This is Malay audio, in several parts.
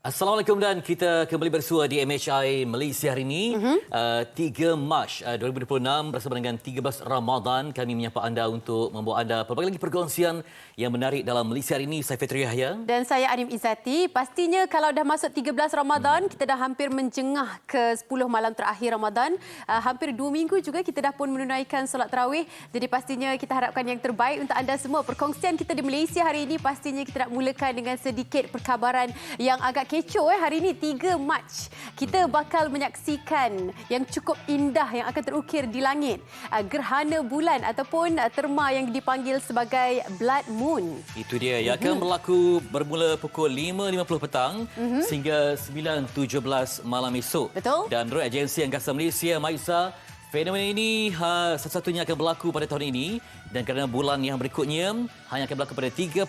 Assalamualaikum dan kita kembali bersua di MHI Malaysia hari ini. 3 Mac 2026 bersama dengan 13 Ramadan kami menyapa anda untuk membawa anda pelbagai lagi perkongsian yang menarik dalam Malaysia hari ini. Saya Fitri Yahya. Dan saya Anim Izzati. Pastinya kalau dah masuk 13 Ramadan, kita dah hampir menjengah ke 10 malam terakhir Ramadan. Hampir 2 minggu juga kita dah pun menunaikan solat tarawih. Jadi pastinya kita harapkan yang terbaik untuk anda semua. Perkongsian kita di Malaysia hari ini pastinya kita nak mulakan dengan sedikit perkabaran yang agak kecoh hari ini 3 Mac. Kita bakal menyaksikan yang cukup indah yang akan terukir di langit. Gerhana bulan ataupun terma yang dipanggil sebagai blood moon. Itu dia yang akan berlaku bermula pukul 5.50 petang sehingga 9.17 malam esok. Betul. Dan menurut Agensi Angkasa Malaysia MAISA, fenomena ini satu-satunya akan berlaku pada tahun ini dan kerana bulan yang berikutnya hanya akan berlaku pada 31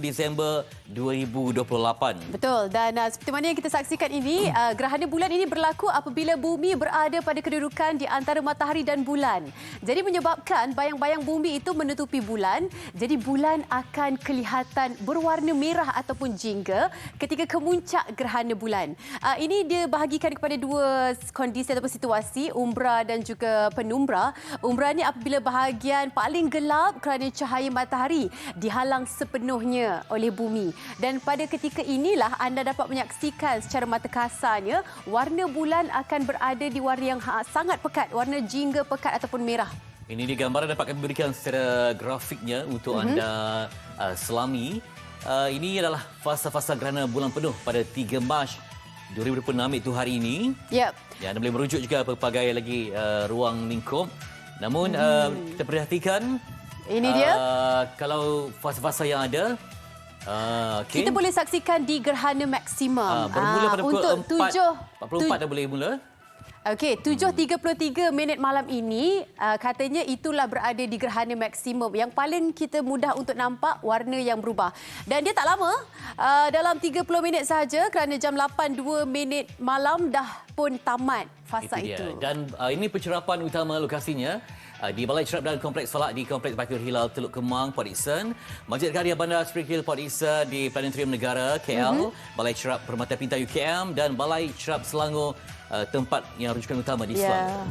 Disember 2028. Betul. Dan seperti mana yang kita saksikan ini, gerhana bulan ini berlaku apabila bumi berada pada kedudukan di antara matahari dan bulan. Jadi menyebabkan bayang-bayang bumi itu menutupi bulan. Jadi bulan akan kelihatan berwarna merah ataupun jingga ketika kemuncak gerhana bulan. Ini dia bahagikan kepada dua kondisi ataupun situasi, umbra dan juga penumbra. Umbra ni apabila bahagian paling gelap kerana cahaya matahari dihalang sepenuhnya oleh bumi. Dan pada ketika inilah anda dapat menyaksikan secara mata kasarnya warna bulan akan berada di warna yang sangat pekat, warna jingga pekat ataupun merah. Ini di gambaran dapat kami berikan secara grafiknya untuk anda selami. Ini adalah fasa-fasa gerhana bulan penuh pada 3 Mac 2026 itu hari ini. Yep. Ya, anda boleh merujuk juga pelbagai lagi ruang lingkup. Namun kita perhatikan ini dia. Kalau fasa-fasa yang ada okay. Kita boleh saksikan di gerhana maksimum. Bermula pada pukul 4.44 dah boleh mula. Okey, 7.33 minit malam ini katanya itulah berada di gerhana maksimum. Yang paling kita mudah untuk nampak warna yang berubah. Dan dia tak lama, dalam 30 minit sahaja kerana jam 8.02 minit malam dah pun tamat fasa itu. Dan ini pencerapan utama lokasinya di Balai Cerap dan Kompleks Solat di Kompleks Baitul Hilal Teluk Kemang, Port Dickson, Masjid Karya Bandar Spring Hill Port Dickson di Planetarium Negara KL, Balai Cerap Permata Pintar UKM dan Balai Cerap Selangor, tempat yang rujukan utama di Selangor.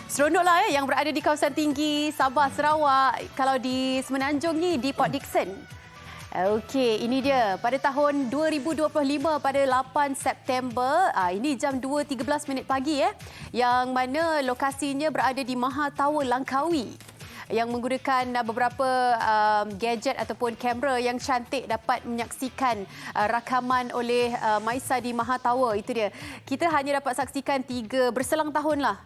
Seronoklah yang berada di kawasan tinggi Sabah, Sarawak. Kalau di Semenanjung ni di Port Dickson. Okey, ini dia pada tahun 2025 pada 8 September. Ini jam 2.13 minit pagi yang mana lokasinya berada di Maha Tower Langkawi yang menggunakan beberapa gadget ataupun kamera yang cantik dapat menyaksikan rakaman oleh MAISA di Maha Tower. Itu dia. Kita hanya dapat saksikan 3 berselang tahunlah.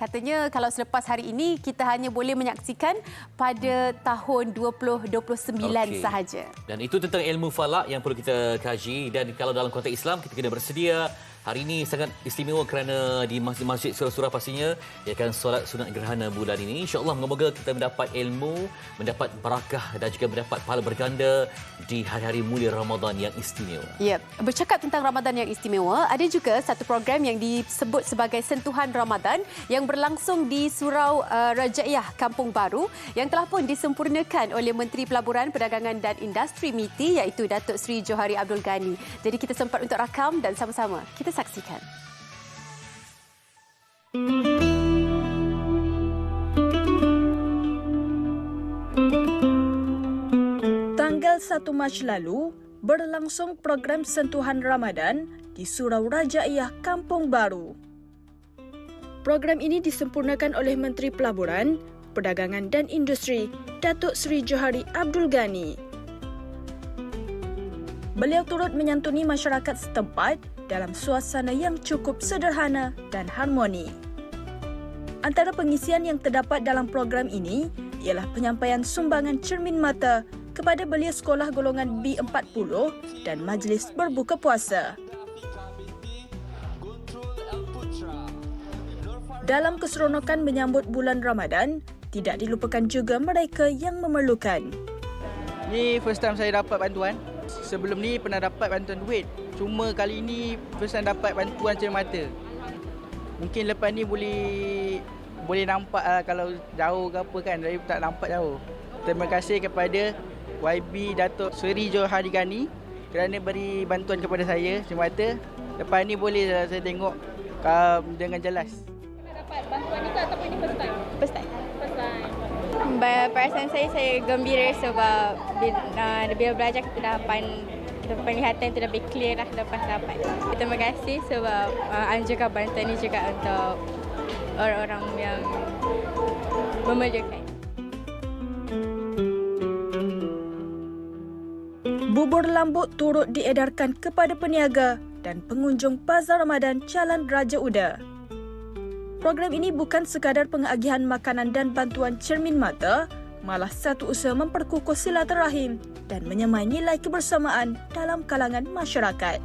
Katanya kalau selepas hari ini kita hanya boleh menyaksikan pada tahun 2029 sahaja. Dan itu tentang ilmu falak yang perlu kita kaji. Dan kalau dalam konteks Islam kita kena bersedia. Hari ini sangat istimewa kerana di masjid-masjid surah-surah pastinya ia akan solat sunat gerhana bulan ini. InsyaAllah moga-moga kita mendapat ilmu, mendapat barakah dan juga mendapat pahala berganda di hari-hari mulia Ramadan yang istimewa. Ya, bercakap tentang Ramadan yang istimewa, ada juga satu program yang disebut sebagai Sentuhan Ramadan yang berlangsung di Surau Rajaiyah Kampung Baru yang telah pun disempurnakan oleh Menteri Pelaburan, Perdagangan dan Industri MITI iaitu Datuk Seri Johari Abdul Ghani. Jadi kita sempat untuk rakam dan sama-sama kita saksikan. Tanggal 1 Mac lalu berlangsung program Sentuhan Ramadan di Surau Rajaiyah Kampung Baru. Program ini disempurnakan oleh Menteri Pelaburan, Perdagangan dan Industri Datuk Seri Johari Abdul Ghani. Beliau turut menyantuni masyarakat setempat dalam suasana yang cukup sederhana dan harmoni. Antara pengisian yang terdapat dalam program ini ialah penyampaian sumbangan cermin mata kepada belia sekolah golongan B40 dan majlis berbuka puasa. Dalam keseronokan menyambut bulan Ramadan, tidak dilupakan juga mereka yang memerlukan. Ni first time saya dapat bantuan. Sebelum ni pernah dapat bantuan duit. Cuma kali ni first time dapat bantuan cermin mata. Mungkin lepas ni boleh nampak kalau jauh ke apa kan, tapi tak nampak jauh. Terima kasih kepada YB Datuk Seri Johari Ghani kerana beri bantuan kepada saya semata. Lepas ni boleh saya tengok dengan jelas. Dapat bantuan ni ke ataupun ini first time? First time. First time. Perasaan saya gembira sebab bila belajar kita dapat penglihatan itu lebih clear lah lepas dapat. Terima kasih sebab anjurkan bantuan ini juga untuk orang-orang yang memerlukan. Bubur lambuk turut diedarkan kepada peniaga dan pengunjung Bazar Ramadan Jalan Raja Uda. Program ini bukan sekadar pengagihan makanan dan bantuan cermin mata, malah satu usaha memperkukuh silaturahim dan menyemai nilai kebersamaan dalam kalangan masyarakat.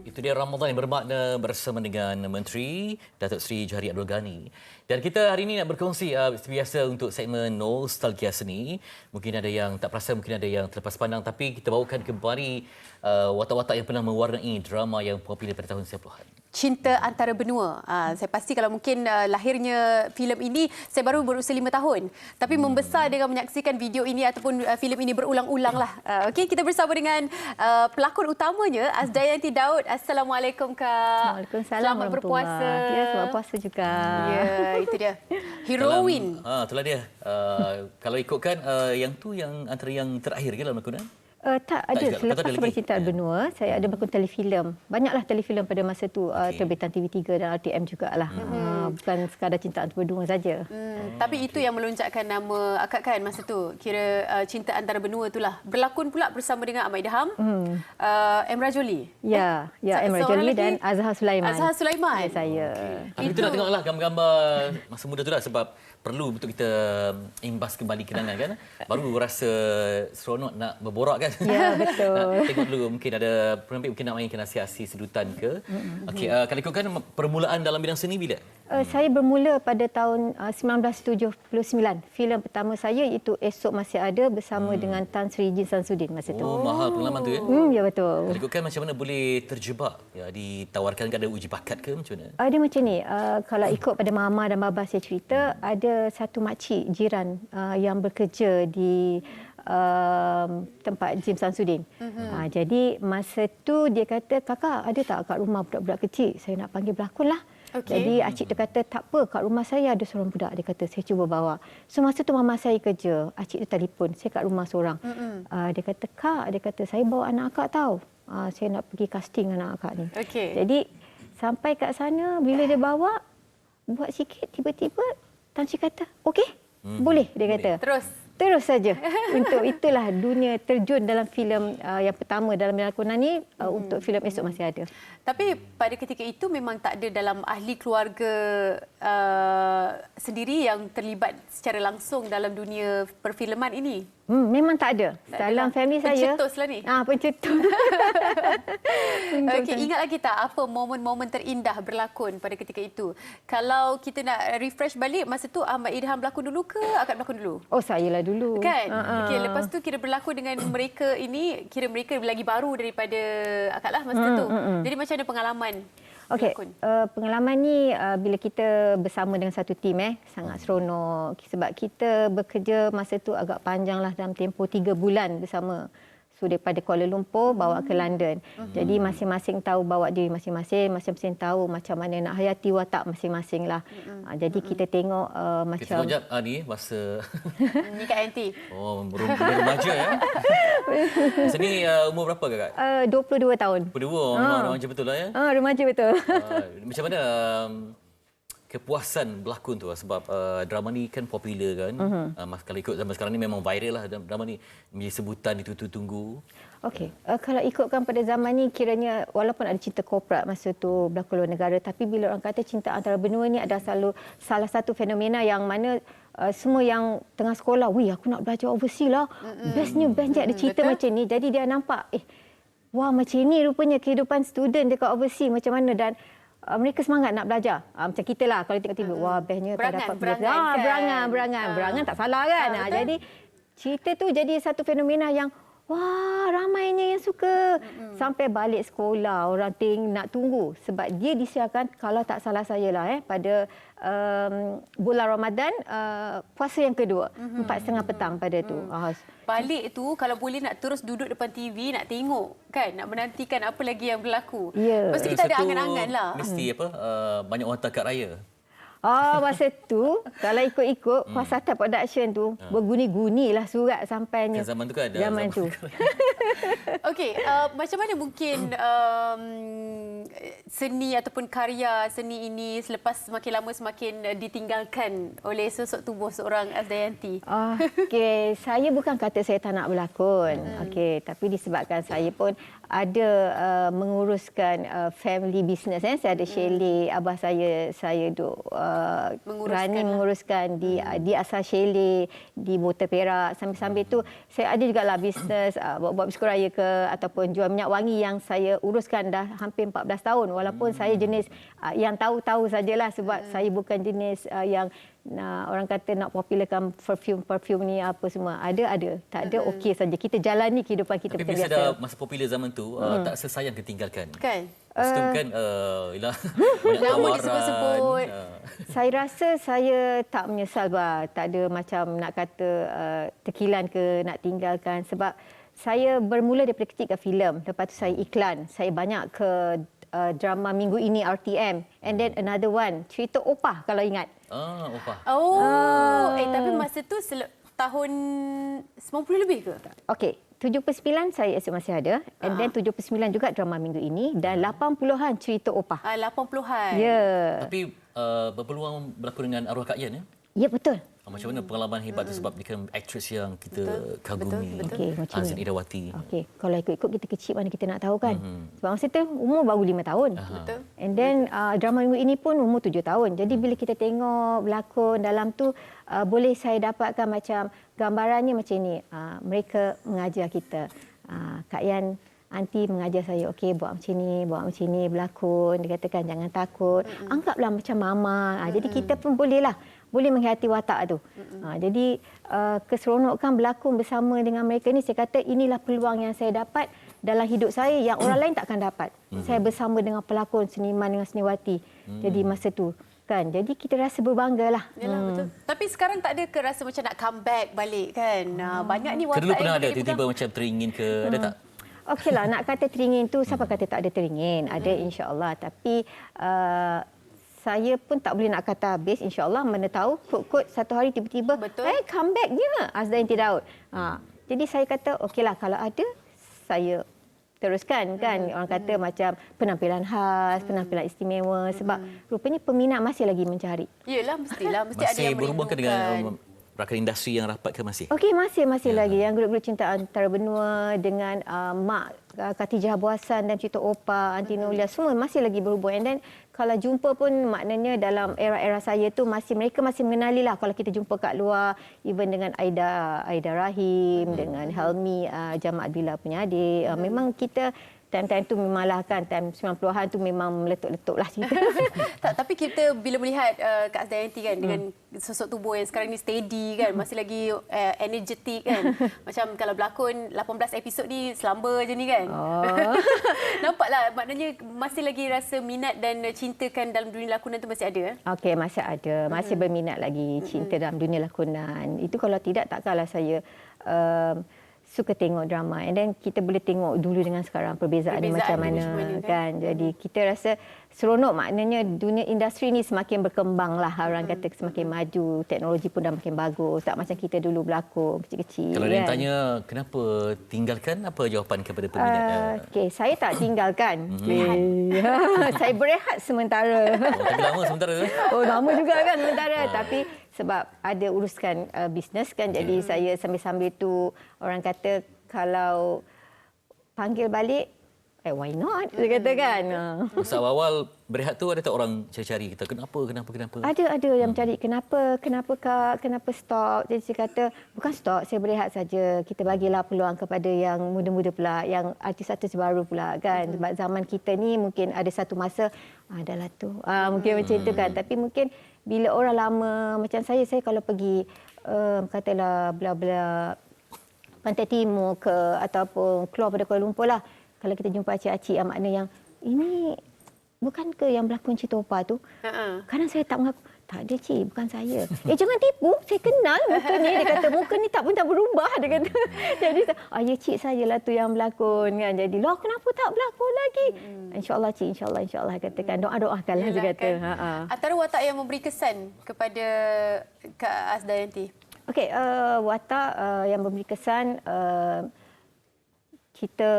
Itu dia Ramadan yang bermakna bersama dengan Menteri Datuk Seri Johari Abdul Ghani. Dan kita hari ini nak berkongsi seperti biasa untuk segmen Nostalgia Seni. Mungkin ada yang tak perasan, mungkin ada yang terlepas pandang, tapi kita bawakan kembali watak-watak yang pernah mewarnai drama yang popular pada tahun 90-an. Cinta Antara Benua. Saya pasti kalau mungkin lahirnya filem ini, saya baru berusia 5 tahun. Tapi membesar dengan menyaksikan video ini ataupun filem ini berulang-ulang lah. Okey, kita bersama dengan pelakon utamanya, Azdayanti Daud. Assalamualaikum, Kak. Waalaikumsalam. Selamat berpuasa. Ya, selamat puasa juga. Ya, itu dia. Heroin. Itulah dia. Kalau ikutkan, yang tu yang antara yang terakhir ke dalam lakonan? Tak ada. juga. Selepas Ada lagi? Percintaan Benua, saya ada berlakon telefilm. Banyaklah telefilm pada masa tu. Terbitan TV3 dan RTM jugalah. Bukan sekadar Cinta Antara Benua saja. Tapi itu yang melonjakkan nama akak kan masa tu. Kira Cinta Antara Benua itulah. Berlakon pula bersama dengan Ahmad Idham, Emrah Jolie. Ya, Emrah seorang Jolie lagi? dan Azhar Sulaiman. Azhar Sulaiman. Ya, saya. Tapi kita nak tengoklah gambar-gambar masa muda tu lah, sebab perlu untuk kita imbas kembali kenangan kan. Baru rasa seronok nak berborak kan. Ya, betul. Nak tengok dulu, mungkin ada penampil mungkin nak mainkan aksi-aksi sedutan ke. Okey, kalau ikutkan permulaan dalam bidang seni bila? Saya bermula pada tahun 1979. Filem pertama saya itu Esok Masih Ada bersama dengan Tan Sri Jin Samsudin masa tu. Oh, mahal pengalaman tu ya. Ya, betul. Kalau ikutkan macam mana boleh terjebak? Ya, ditawarkan ada uji bakat ke macam mana? Dia macam ni, kalau ikut pada mama dan baba saya cerita, ada satu makcik jiran yang bekerja di tempat Jim Samsudin. Jadi masa tu dia kata, kakak ada tak kat rumah budak-budak kecil? Saya nak panggil berlakon lah. Jadi acik tu kata, tak apa, kat rumah saya ada seorang budak. Dia kata, saya cuba bawa. So masa tu mama saya kerja, acik tu telefon, saya kat rumah seorang. Dia kata, kak, dia kata, saya bawa anak akak tahu. Saya nak pergi casting anak akak ni. Jadi sampai kat sana, bila dia bawa, buat sikit, tiba-tiba Tan Sri kata, okey, boleh, dia kata. Terus saja. Untuk itulah dunia terjun dalam filem yang pertama dalam lakonan ni untuk filem Esok Masih Ada. Tapi pada ketika itu memang tak ada dalam ahli keluarga sendiri yang terlibat secara langsung dalam dunia perfilman ini. Memang tak ada. Dalam family saya. Pencetuslah ni. Pencetus. Okey, ingat lagi tak apa momen-momen terindah berlakon pada ketika itu? Kalau kita nak refresh balik, masa tu Ahmad Idham berlakon dulu ke akak berlakon dulu? Oh, saya lah dulu. Kan? Okey, lepas tu kira berlakon dengan mereka ini, kira mereka lagi baru daripada akak lah masa tu. Jadi macam mana pengalaman? Okey, pengalaman ni bila kita bersama dengan satu tim sangat seronok sebab kita bekerja masa tu agak panjang lah dalam tempoh 3 bulan bersama. So daripada Kuala Lumpur bawa ke London. Jadi masing-masing tahu bawa diri masing-masing, masing-masing tahu macam mana nak hayati watak masing-masing lah. Jadi kita tengok macam... Kita tengok ni masa... Ni Kak Yanti. Oh, remaja ya. Masa ni umur berapa Kak? 22 tahun. 22, memang remaja betul lah ya. Remaja betul. Macam mana kepuasan berlakon tu sebab drama ni kan popular kan. Kalau ikut zaman sekarang ni memang viral lah drama ni, menjadi sebutan ditunggu-tunggu. Okey, kalau ikutkan pada zaman ni kiranya walaupun ada cinta korporat masa tu berlakon luar negara, tapi bila orang kata Cinta Antara Benua ni ada salah satu fenomena yang mana semua yang tengah sekolah, wih aku nak belajar overseas lah. Bestnya best je ada cerita macam ni. Jadi dia nampak wah macam ni rupanya kehidupan student dekat overseas macam mana, dan mereka semangat nak belajar. Macam kita lah kalau tengok TV, wah bestnya kau dapat berangan berangan tak salah kan. Jadi cerita tu jadi satu fenomena yang wah, ramainya yang suka. Sampai balik sekolah, orang nak tunggu. Sebab dia disiarkan, kalau tak salah saya lah, pada bulan Ramadan, puasa yang kedua, 4:30 petang pada tu. Balik tu, kalau boleh nak terus duduk depan TV, nak tengok, kan? Nak menantikan apa lagi yang berlaku. Ya. Mesti kita ada Satu angan-angan lah. Mesti banyak orang takat raya. Masa tu, kalau ikut-ikut, Kuasatan Production tu, berguni-guni lah surat sampainya. Zaman tu kan ada. Zaman tu. Okey, macam mana mungkin seni ataupun karya seni ini selepas semakin lama semakin ditinggalkan oleh sosok tubuh seorang Azdayanti? Okey, saya bukan kata saya tak nak berlakon. Okey, tapi disebabkan saya pun ada menguruskan family business. Saya ada chalet, abah saya duk menguruskan di asal chalet di Motor Perak. Sambil-sambil tu saya ada jugalah bisnes buat biskut raya ke ataupun jual minyak wangi yang saya uruskan dah hampir 14 tahun walaupun saya jenis yang tahu-tahu sajalah sebab saya bukan jenis yang orang kata nak popularkan perfume ni apa semua. Ada tak ada okey saja, kita jalani kehidupan kita macam biasa. Tapi bila masa popular zaman tu tak sesayang ketinggalkan kan. Lepas tu kan ialah banyak nama tawaran. disebut-sebut. Saya rasa saya tak menyesal bah. Tak ada macam nak kata terkilan ke nak tinggalkan sebab saya bermula daripada kecil ke filem. Lepas tu saya iklan. Saya banyak ke drama Minggu Ini RTM. And then another one, cerita Opah kalau ingat. Opah. Tapi masa tu tahun 90 lebih ke? Okey, 79 saya masih ada. And then 79 juga drama Minggu Ini. Dan 80-an cerita Opah. 80-an. Ya. Tapi berpeluang berlakon dengan arwah Kak Yan ya? Ya, betul. Macam mana pengalaman hebat tu sebab dia kan aktris yang kita kagumi. Okey, macam Azin Idawati. Okey, kalau ikut-ikut kita kecil mana kita nak tahu kan. Sebab masa tu umur baru 5 tahun. Betul. And then drama Minggu Ini pun umur 7 tahun. Jadi bila kita tengok berlakon dalam tu boleh saya dapatkan macam gambarannya macam ni. Mereka mengajar kita. Kak Yan, Aunty mengajar saya, okey buat macam ni, berlakon. Dia katakan jangan takut. Anggaplah macam mama. Jadi kita pun boleh menghayati watak tu. Jadi keseronokan berlakon bersama dengan mereka ni, saya kata inilah peluang yang saya dapat dalam hidup saya yang orang lain takkan dapat. Saya bersama dengan pelakon, seniman dengan seniwati. Jadi masa tu kan. Jadi kita rasa berbanggalah. Yalah, betul. Tapi sekarang tak ada ke rasa macam nak comeback balik kan? Banyak ni watak Dulu pernah yang ada tiba-tiba macam teringin ke? Ada tak? Okeylah, nak kata teringin tu, siapa kata tak ada teringin? Ada insya-Allah. Tapi saya pun tak boleh nak kata habis, insya-Allah. Mana tahu kod-kod satu hari tiba-tiba, comebacknya Azdayanti Daud. Jadi saya kata, okeylah kalau ada, saya teruskan kan. Orang kata macam penampilan khas, penampilan istimewa. Sebab rupanya peminat masih lagi mencari. Yelah, mestilah. Mesti ada yang berhubung ke dengan merindukan. rakan industri yang rapat ke masih? Okey, masih lagi. Yang grup-grup cinta antarabendua dengan Mak Khatijah Abu Hassan dan cerita Opah, Aunty Nolia, semua masih lagi berhubung. And then kalau jumpa pun maknanya dalam era-era saya tu mereka masih mengenali lah kalau kita jumpa kat luar, even dengan Aida Rahim, dengan Helmi Jamaat Bila punya adik. Memang kita time-time tu memanglah kan, time 90-an tu memang meletup-letup lah cerita. Tapi kita bila melihat Kak Azdayanti kan dengan sosok tubuh yang sekarang ni steady kan, masih lagi energetik kan. Macam kalau berlakon 18 episod ni selamba je ni kan. Nampaklah maknanya masih lagi rasa minat dan cintakan dalam dunia lakonan tu masih ada. Okey, masih ada. Masih berminat lagi cinta dalam dunia lakonan. Itu kalau tidak takkanlah saya suka tengok drama. And then kita boleh tengok dulu dengan sekarang perbezaan macam mana kan. Jadi kita rasa seronok, maknanya dunia industri ni semakin berkembang lah. Orang kata semakin maju, teknologi pun dah makin bagus. Tak macam kita dulu berlakon kecil-kecil. Kalau dia tanya kenapa tinggalkan, apa jawapan kepada peminat? Okey, saya tak tinggalkan. Saya berehat sementara. Tapi lama sementara. Lama juga kan sementara. Tapi sebab ada uruskan bisnes kan, jadi saya sambil-sambil tu orang kata kalau panggil balik, why not? Saya kata kan. Masa awal berehat tu ada tak orang cari-cari kita kenapa? Ada yang mencari kenapa Kak, kenapa stop? Jadi saya kata bukan stop, saya berehat saja. Kita bagilah peluang kepada yang muda-muda pula, yang artis-artis baru pula kan. Sebab zaman kita ni mungkin ada satu masa adalah tu. Mungkin macam itu kan. Tapi mungkin bila orang lama macam saya kalau pergi katalah bla-bla Pantai Timur ke ataupun keluar pada Kuala Lumpur lah. Kalau kita jumpa acik-acik yang makna yang ini bukan ke yang berlakon cerita Opa tu? Kadang saya tak mengaku. Tak ada cik, bukan saya. Jangan tipu, saya kenal muka ni. Dia kata, muka ni tak pernah berubah. Dia kata. Jadi, ya cik sajalah tu yang berlakon kan. Jadi, loh kenapa tak berlakon lagi? InsyaAllah cik, insyaAllah katakan. Doa-doakanlah dia kata. Kan. Antara watak yang memberi kesan kepada Kak Asdayanti? Okey, watak yang memberi kesan... kita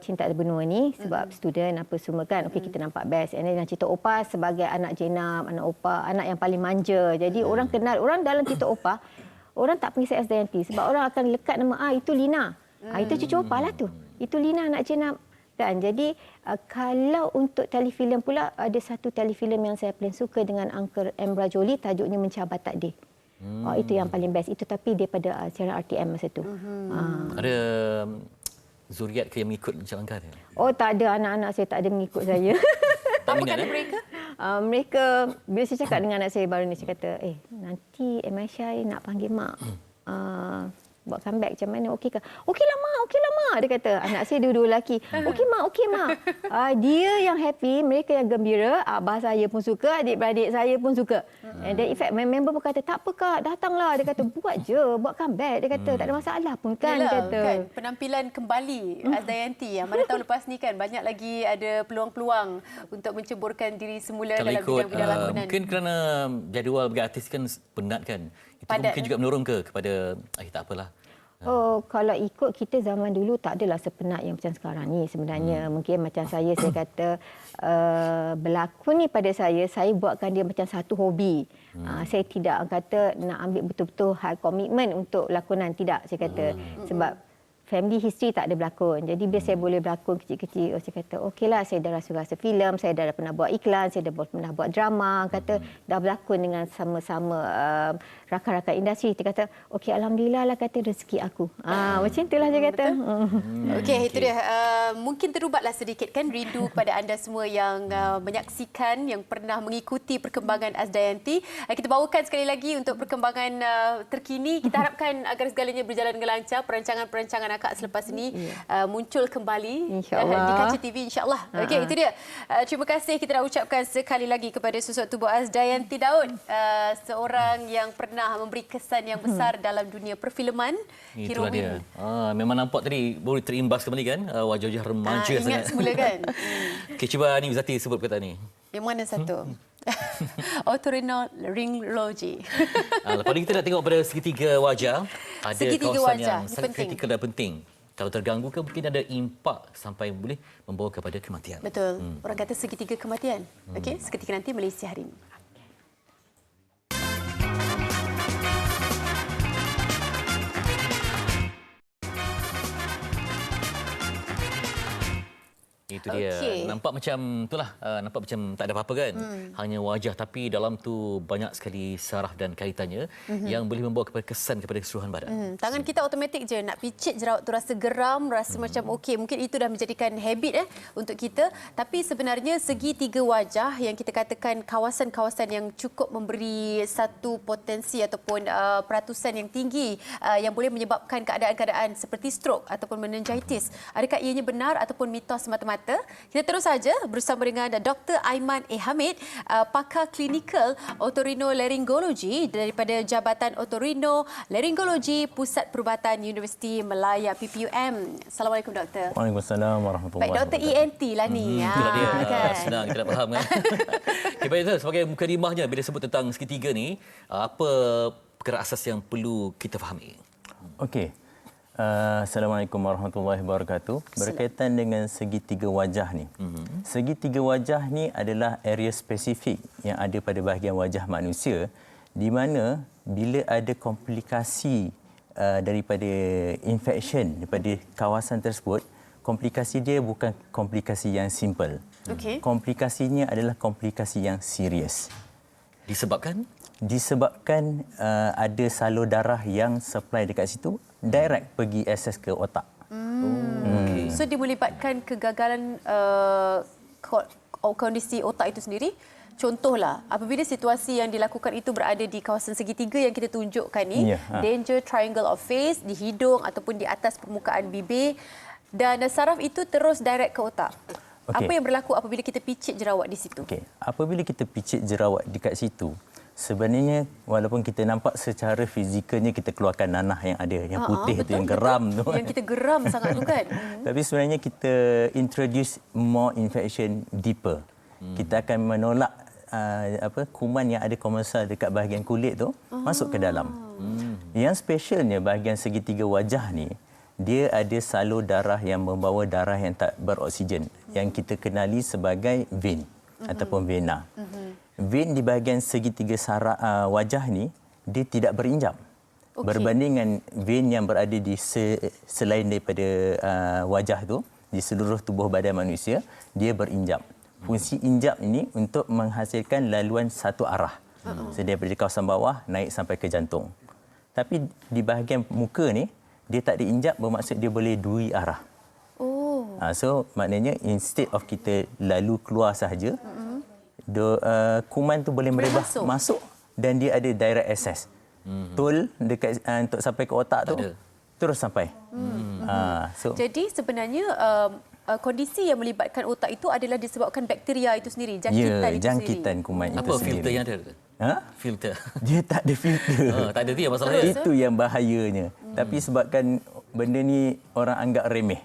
cinta benua ni sebab student apa semua kan. Okey, kita nampak best. And then cerita Opa sebagai anak jenab, anak Opa, anak yang paling manja. Jadi orang kenal, orang dalam cerita Opa, orang tak panggil saya Asdayanti sebab orang akan lekat nama, itu Lina. Itu cucu Opa lah tu. Itu Lina anak jenab. Kan? Jadi kalau untuk telefilm pula, ada satu telefilm yang saya paling suka dengan Uncle M. Rajoli, tajuknya Mencabar Takdir. Itu yang paling best. Itu tapi daripada siaran RTM masa tu. Ada zuriat ke yang mengikut jalan dia? Oh, tak ada. Anak-anak saya tak ada mengikut saya. Tak minat mereka? Mereka, bila saya cakap dengan anak saya baru ni, saya kata, nanti MSI nak panggil mak. Buat comeback macam mana? Okey ke? Okeylah mak. Dia kata, anak saya dua-dua lelaki. Okey mak. Dia yang happy, mereka yang gembira. Abah saya pun suka, adik-beradik saya pun suka. And then in fact, member pun kata, tak apa kak, datanglah. Dia kata, buat comeback. Dia kata, tak ada masalah pun kan. Yelah, dia kata. Kan, penampilan kembali Asdayanti. Mana tahu lepas ni kan, banyak lagi ada peluang-peluang untuk menceburkan diri semula kalau dalam bidang-bidang lakonan. Mungkin kerana jadual bagi artis kan penat kan. Itu mungkin juga menurun ke kepada tak apalah. Oh, kalau ikut kita zaman dulu tak adalah sepenat yang macam sekarang ni sebenarnya. Mungkin macam saya kata berlakon ni pada saya buatkan dia macam satu hobi. Saya tidak kata nak ambil betul-betul high commitment untuk lakonan, tidak saya kata. Sebab family history tak ada berlakon. Jadi bila saya boleh berlakon kecil-kecil, saya kata okeylah, saya dah rasa filem, saya dah pernah buat iklan, saya dah pernah buat drama, kata dah berlakon dengan sama-sama rakan-rakan industri. Dia kata okey, alhamdulillah lah, kata rezeki aku. Macam itulah dia kata. Okey, itu dia. Mungkin terubatlah sedikit kan rindu kepada anda semua yang menyaksikan, yang pernah mengikuti perkembangan Asdayanti. Kita bawakan sekali lagi untuk perkembangan terkini. Kita harapkan agar segalanya berjalan dengan lancar. Perancangan-perancangan akak selepas ini muncul kembali di kaca TV, insyaAllah. Okey, itu dia. Terima kasih kita nak ucapkan sekali lagi kepada susuk tubuh Asdayanti Daud, seorang yang pernah memberi kesan yang besar dalam dunia perfilman. Itulah dia. Memang nampak tadi boleh terimbas kembali kan, wajah-wajah remaja sangat. Ingat semula kan. Okey, cuba ni Zati sebut perkataan ni. Yang mana satu? Otorinolaryngology. Lepas ni kita nak tengok pada segitiga wajah. Ada segitiga kawasan wajah yang sangat kritikal dan penting. Kalau terganggu ke mungkin ada impak sampai boleh membawa kepada kematian. Betul. Orang kata segitiga kematian. Okey, seketika nanti Malaysia hari ini. Itu dia. Nampak macam itulah, nampak macam tak ada apa-apa kan. Hanya wajah, tapi dalam tu banyak sekali saraf dan kaitannya yang boleh membawa kepada kesan kepada keseluruhan badan. Tangan kita automatik je nak picit jerawat tu rasa geram, rasa macam okey. Mungkin itu dah menjadikan habit untuk kita. Tapi sebenarnya segitiga wajah yang kita katakan kawasan-kawasan yang cukup memberi satu potensi ataupun peratusan yang tinggi yang boleh menyebabkan keadaan-keadaan seperti stroke ataupun meningitis. Adakah ianya benar ataupun mitos semata-mata? Kita terus saja bersama dengan Dr. Aiman A. Hamid, pakar klinikal otorinolaryngologi daripada Jabatan Otorinolaryngologi Pusat Perubatan Universiti Malaya PPUM. Assalamualaikum doktor. Waalaikumsalam warahmatullahi wabarakatuh. Baik, doktor ENT lah ni. Itulah dia. Kan? Senang kita nak faham kan. Okay, baik, sebagai mukadimahnya bila sebut tentang segitiga ni, apa perkara asas yang perlu kita fahami? Okey. Assalamualaikum warahmatullahi wabarakatuh. Berkaitan dengan segitiga wajah ni. Segitiga wajah ni adalah area spesifik yang ada pada bahagian wajah manusia di mana bila ada komplikasi daripada infection daripada kawasan tersebut, komplikasi dia bukan komplikasi yang simple. Komplikasinya adalah komplikasi yang serius. Disebabkan? Disebabkan ada salur darah yang supply dekat situ direct pergi akses ke otak. So dia melibatkan kegagalan kondisi otak itu sendiri contohlah apabila situasi yang dilakukan itu berada di kawasan segitiga yang kita tunjukkan ni, danger triangle of face di hidung ataupun di atas permukaan bibir, dan saraf itu terus direct ke otak. Apa yang berlaku apabila kita picit jerawat di situ? Apabila kita picit jerawat dekat situ, sebenarnya walaupun kita nampak secara fizikalnya kita keluarkan nanah yang ada, yang putih tu, yang geram tu. Yang kita geram sangat tu kan. Tapi sebenarnya kita introduce more infection deeper. Kita akan menolak kuman yang ada komensal dekat bahagian kulit tu masuk ke dalam. Yang specialnya bahagian segitiga wajah ni, dia ada salur darah yang membawa darah yang tak beroksigen yang kita kenali sebagai vein ataupun vena. Vein di bahagian segitiga wajah ni dia tidak berinjap. Berbanding dengan vein yang berada di selain daripada wajah tu, di seluruh tubuh badan manusia, dia berinjap. Fungsi injap ini untuk menghasilkan laluan satu arah. So, daripada kawasan bawah naik sampai ke jantung. Tapi di bahagian muka ni dia tak diinjap, bermaksud dia boleh dui arah. So maknanya instead of kita lalu keluar sahaja, kuman tu boleh merebah masuk dan dia ada direct access. Tol dekat untuk sampai ke otak tu terus sampai. Jadi sebenarnya kondisi yang melibatkan otak itu adalah disebabkan bakteria itu sendiri, jangkitan itu jangkitan sendiri. kuman itu Apa sendiri. filter yang ada? Filter. Dia tak ada filter. Tak ada tu yang masalahnya. Itu yang bahayanya. Tapi sebabkan benda ni orang anggap remeh.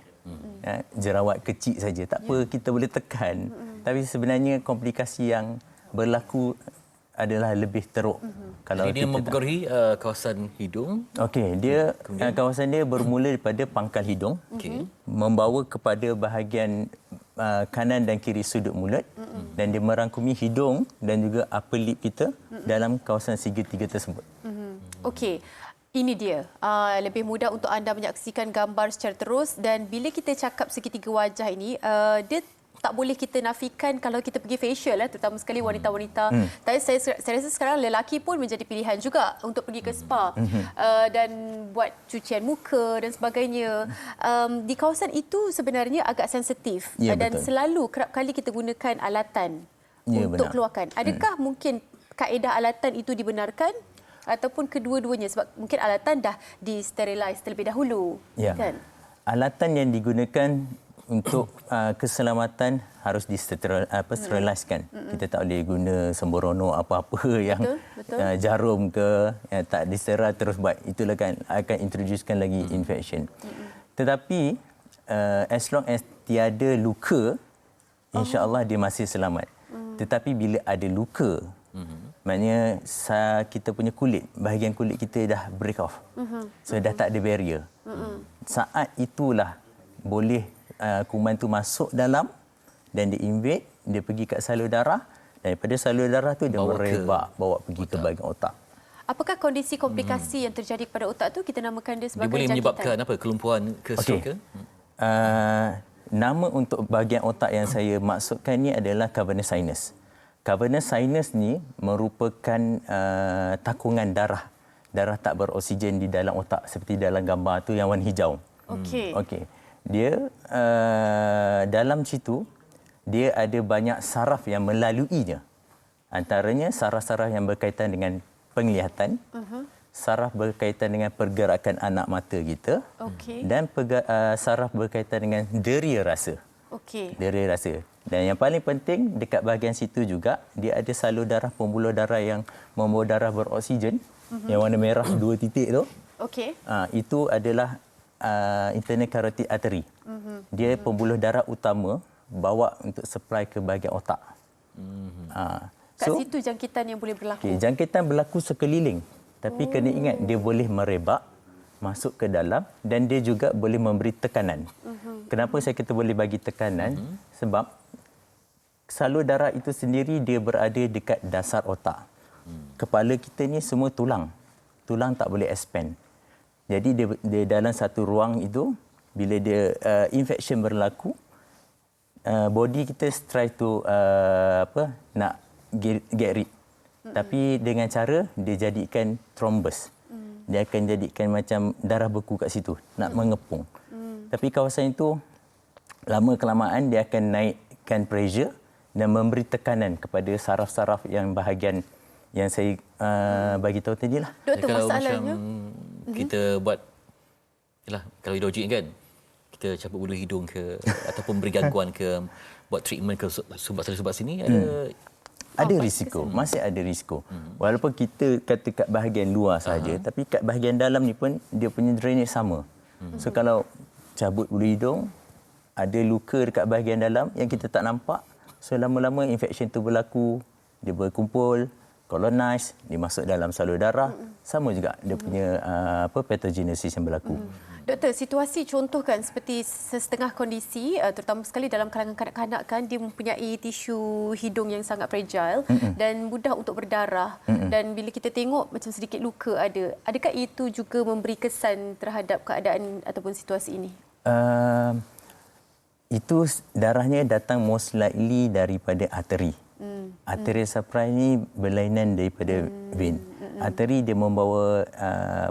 Jerawat kecil saja. Tak apa, kita boleh tekan. Tapi sebenarnya komplikasi yang berlaku adalah lebih teruk. Kalau dia mempengaruhi kawasan hidung. Dia kawasan dia bermula daripada pangkal hidung, membawa kepada bahagian kanan dan kiri sudut mulut, dan dia merangkumi hidung dan juga upper lip kita dalam kawasan segitiga tersebut. Okey. Ini dia. Lebih mudah untuk anda menyaksikan gambar secara terus, dan bila kita cakap segitiga wajah ini, dia tak boleh kita nafikan kalau kita pergi facial, terutama sekali wanita-wanita. Tapi saya rasa sekarang lelaki pun menjadi pilihan juga untuk pergi ke spa dan buat cucian muka dan sebagainya. Di kawasan itu sebenarnya agak sensitif, dan selalu kerap kali kita gunakan alatan untuk keluarkan. Adakah mungkin kaedah alatan itu dibenarkan ataupun kedua-duanya, sebab mungkin alatan dah di-sterilize terlebih dahulu, kan? Alatan yang digunakan untuk keselamatan harus disterilisekan. Kita tak boleh guna sembrono apa-apa yang jarum ke yang tak disteril terus buat. Itulah kan akan introducekan lagi infection. Tetapi as long as tiada luka, insya-Allah dia masih selamat. Tetapi bila ada luka, maknanya kita punya kulit, bahagian kulit kita dah break off. So dah tak ada barrier. Saat itulah boleh kuman tu masuk dalam dan dia invade, dia pergi kat salur darah, daripada salur darah tu dia merebak bawa pergi ke bahagian otak. Apakah kondisi komplikasi yang terjadi kepada otak tu kita namakan dia sebagai jangkitan? Dia boleh menyebabkan apa? Kelumpuhan ke stroke ke? Nama untuk bahagian otak yang saya maksudkan ni adalah cavernous sinus. Cavernous sinus ni merupakan takungan darah. Darah tak beroksigen di dalam otak seperti dalam gambar tu yang warna hijau. Okey. Dia dalam situ dia ada banyak saraf yang melaluinya. Antaranya saraf-saraf yang berkaitan dengan penglihatan, saraf berkaitan dengan pergerakan anak mata kita, dan saraf berkaitan dengan deria rasa. Deria rasa. Dan yang paling penting dekat bahagian situ juga dia ada salur darah, pembuluh darah yang membawa darah beroksigen, yang warna merah 2 titik tu. Itu adalah internal carotid artery. Dia pembuluh darah utama bawa untuk supply ke bahagian otak. Kat situ jangkitan yang boleh berlaku. Jangkitan berlaku sekeliling. Tapi kena ingat dia boleh merebak masuk ke dalam dan dia juga boleh memberi tekanan. Kenapa saya kata boleh bagi tekanan? Sebab salur darah itu sendiri dia berada dekat dasar otak. Kepala kita ni semua tulang. Tulang tak boleh expand. Jadi dia dalam satu ruang itu, bila dia infection berlaku, body kita try to nak get rid. Tapi dengan cara dia jadikan thrombus. Dia akan jadikan macam darah beku kat situ, nak mengepung. Tapi kawasan itu lama kelamaan dia akan naikkan pressure dan memberi tekanan kepada saraf-saraf yang bahagian yang saya bagi tahu tadi lah. Doktor, kalau masalahnya macam kita buat yalah, kalau hidrogin kan kita cabut bulu hidung ke ataupun beri gangguan ke buat treatment ke subat sini ada risiko, masih ada risiko. Walaupun kita kata kat bahagian luar saja, tapi kat bahagian dalam ni pun dia punya drainage sama. So kalau cabut bulu hidung, ada luka dekat bahagian dalam yang kita tak nampak, so lama-lama infection tu berlaku, dia berkumpul, colonize, dia masuk dalam salur darah, sama juga dia punya pathogenesis yang berlaku. Doktor, situasi contohkan seperti setengah kondisi, terutama sekali dalam kalangan kanak-kanak kan, dia mempunyai tisu hidung yang sangat fragile dan mudah untuk berdarah. Dan bila kita tengok macam sedikit luka ada, adakah itu juga memberi kesan terhadap keadaan ataupun situasi ini? Itu darahnya datang most likely daripada arteri. Arteri supply ni berlainan daripada vein. Arteri dia membawa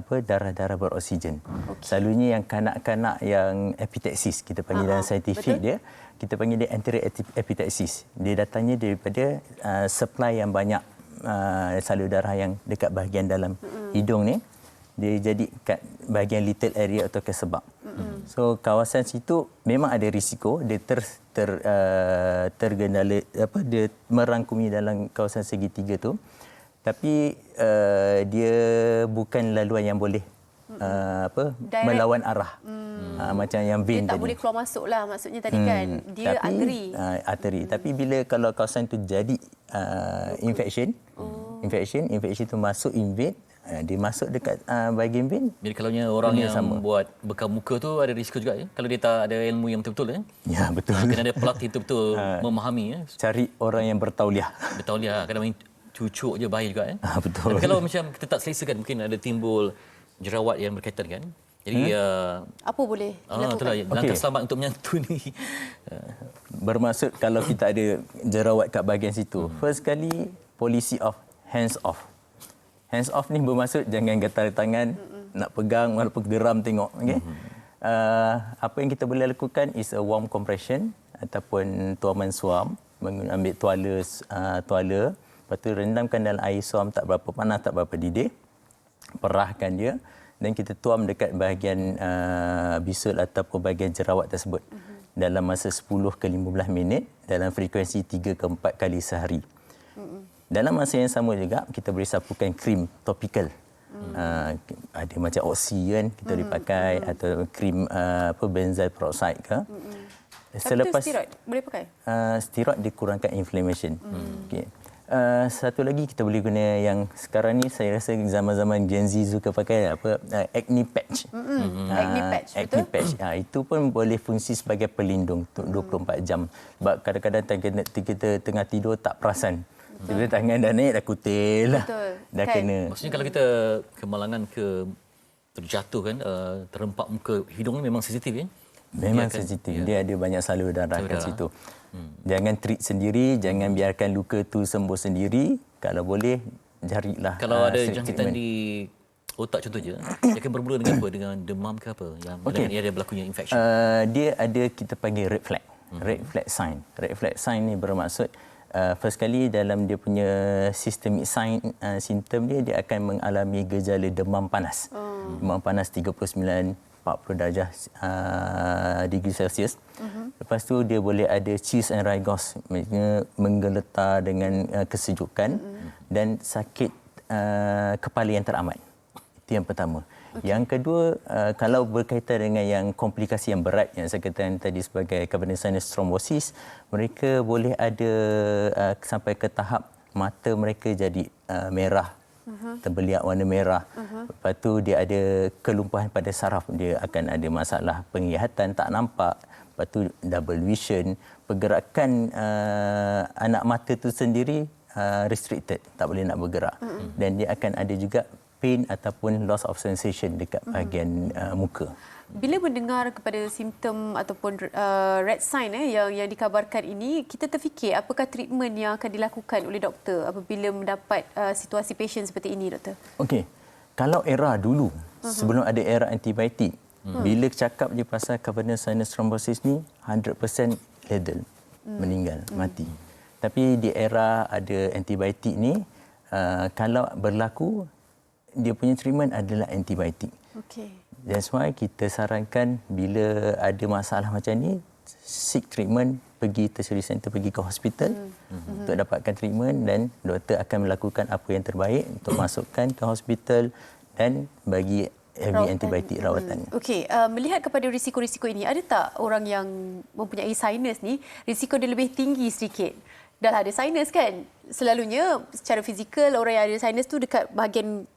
darah-darah beroksigen. Selalunya yang kanak-kanak yang epilepsis, kita panggil dalam saintifik dia, kita panggil dia anterior epilepsis. Dia datangnya daripada supply yang banyak salur darah yang dekat bahagian dalam hidung ni. Dia jadi kat bahagian little area atau kesebab. So kawasan situ memang ada risiko dia tergendala dia merangkumi dalam kawasan segitiga tu. Tapi dia bukan laluan yang boleh melawan arah. Macam yang vein dia tak tadi. boleh keluar masuk lah maksudnya tadi kan. Dia arteri. Arteri. Tapi bila kalau kawasan tu jadi infection tu masuk in vein, dia masuk dekat bahagian vein. Jadi kalaunya orang yang sama. buat bekam muka tu ada risiko juga ya. Kalau dia tak ada ilmu yang betul-betul Ya, betul. Kena ada pelatih betul-betul memahami ya. Cari orang yang bertauliah. Bertauliah. Kadang main cucuk je bahaya juga Betul. Tapi kalau macam kita tak selesa kan, mungkin ada timbul jerawat yang berkaitan kan. Jadi apa boleh dilakukan? Langkah selamat untuk menyantu ni. Bermaksud kalau kita ada jerawat kat bahagian situ, first kali policy of hands off. Hands off ni bermaksud jangan getar tangan, nak pegang walaupun geram tengok. Okay? Apa yang kita boleh lakukan is a warm compression ataupun tuaman suam, ambil tuala, lepas tu rendamkan dalam air suam tak berapa panas, tak berapa didih, perahkan dia dan kita tuam dekat bahagian bisul ataupun bahagian jerawat tersebut dalam masa 10 ke 15 minit dalam frekuensi 3 ke 4 kali sehari. Dalam masa yang sama juga kita boleh sapukan krim topikal. Ada macam Oxy kan kita boleh pakai atau krim benzoyl peroxide ke. Selepas steroid boleh pakai? Steroid dikurangkan inflammation. Okey. Satu lagi kita boleh guna yang sekarang ni saya rasa zaman-zaman Gen Z suka pakai acne patch. Acne patch, acne betul? Patch. Itu pun boleh fungsi sebagai pelindung untuk 24 jam. Sebab kadang-kadang kita tengah tidur tak perasan. Tiba-tiba tangan dah naik dah kutil lah. Dah kan? kena. Maksudnya kalau kita kemalangan terjatuh kan, terempak muka hidung ni memang sensitif kan? Memang sensitif. Dia ada banyak salur darah kat situ. Jangan treat sendiri, jangan biarkan luka tu sembuh sendiri. Kalau boleh, carilah. Kalau ada jangkitan di otak contohnya, dia akan bermula dengan apa? Dengan demam ke apa? Yang ada berlakunya infection. Dia ada kita panggil red flag. Red flag sign. Red flag sign ni bermaksud first kali dalam dia punya systemic sign simptom dia akan mengalami gejala demam panas. Demam panas 39 40 darjah degree Celsius. Lepas tu dia boleh ada chills and rigors, maksudnya menggeletar dengan kesejukan dan sakit kepala yang teramat. Itu yang pertama. Yang kedua, kalau berkaitan dengan yang komplikasi yang berat yang saya katakan tadi sebagai cavernous sinus thrombosis, mereka boleh ada sampai ke tahap mata mereka jadi merah, terbeliak warna merah. Lepas tu dia ada kelumpuhan pada saraf, dia akan ada masalah penglihatan, tak nampak. Lepas tu double vision, pergerakan anak mata tu sendiri restricted, tak boleh nak bergerak. Dan dia akan ada juga pain ataupun loss of sensation dekat bahagian muka. Bila mendengar kepada simptom ataupun red sign yang dikabarkan ini, kita terfikir apakah treatment yang akan dilakukan oleh doktor apabila mendapat situasi pasien seperti ini, doktor? Okey. Kalau era dulu, sebelum ada era antibiotik, bila cakap je pasal cavernous sinus thrombosis ni 100% lethal, meninggal, mati. Tapi di era ada antibiotik ni, kalau berlaku, dia punya treatment adalah antibiotik. Okey. That's why kita sarankan bila ada masalah macam ni, seek treatment, pergi tertiary center, pergi ke hospital untuk dapatkan treatment, dan doktor akan melakukan apa yang terbaik untuk masukkan ke hospital dan bagi antibiotik rawatan. Okey, melihat kepada risiko-risiko ini, ada tak orang yang mempunyai sinus ni, risiko dia lebih tinggi sedikit? Dah ada sinus kan? Selalunya secara fizikal orang yang ada sinus tu dekat bahagian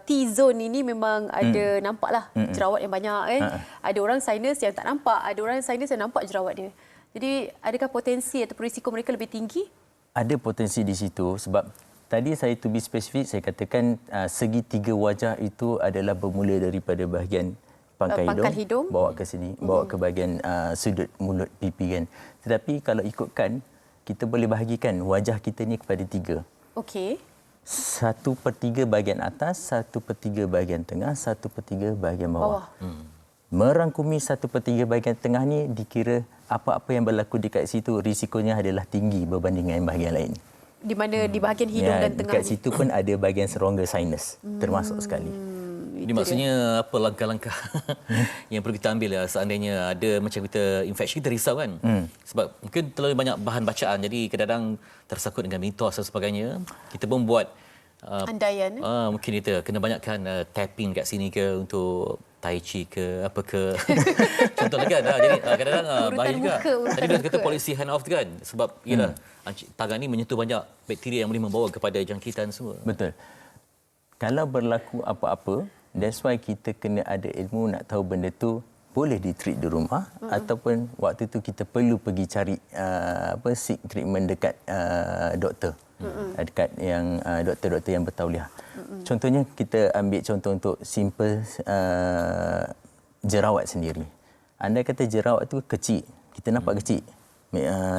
T-zone ini memang ada nampaklah jerawat yang banyak kan. Ada orang sinus yang tak nampak, ada orang sinus yang nampak jerawat dia. Jadi adakah potensi atau risiko mereka lebih tinggi? Ada potensi di situ sebab tadi saya to be specific, saya katakan segitiga wajah itu adalah bermula daripada bahagian pangkal hidung, bawa ke sini, bawa ke bahagian sudut mulut pipi kan. Tetapi kalau ikutkan, kita boleh bahagikan wajah kita ni kepada 3. Okey. 1/3 bahagian atas, 1/3 bahagian tengah, 1/3 bahagian bawah. Merangkumi 1/3 bahagian tengah ni dikira apa-apa yang berlaku dekat situ risikonya adalah tinggi berbanding dengan bahagian lain. Di mana di bahagian hidung dan tengah dekat ni. situ pun ada bahagian serongga sinus termasuk sekali. Ini maksudnya apa langkah-langkah yang perlu kita ambil seandainya ada macam kita infeksi, kita risau kan. Sebab mungkin terlalu banyak bahan bacaan, jadi kadang-kadang tersangkut dengan mitos dan sebagainya. Kita pun buat andaian. Mungkin kita kena banyakkan tapping kat sini ke untuk tai chi ke apa ke. Contohnya kan. Jadi kadang-kadang bahaya juga. Tadi dia kata polisi hand off kan, sebab yalah tangan ni menyentuh banyak bakteria yang boleh membawa kepada jangkitan semua. Betul. Kalau berlaku apa-apa, that's why kita kena ada ilmu nak tahu benda tu boleh ditreat di rumah ataupun waktu tu kita perlu pergi cari seek treatment dekat doktor. Dekat yang doktor-doktor yang bertauliah. Contohnya kita ambil contoh untuk simple jerawat sendiri. Anda kata jerawat tu kecil, kita nampak kecil.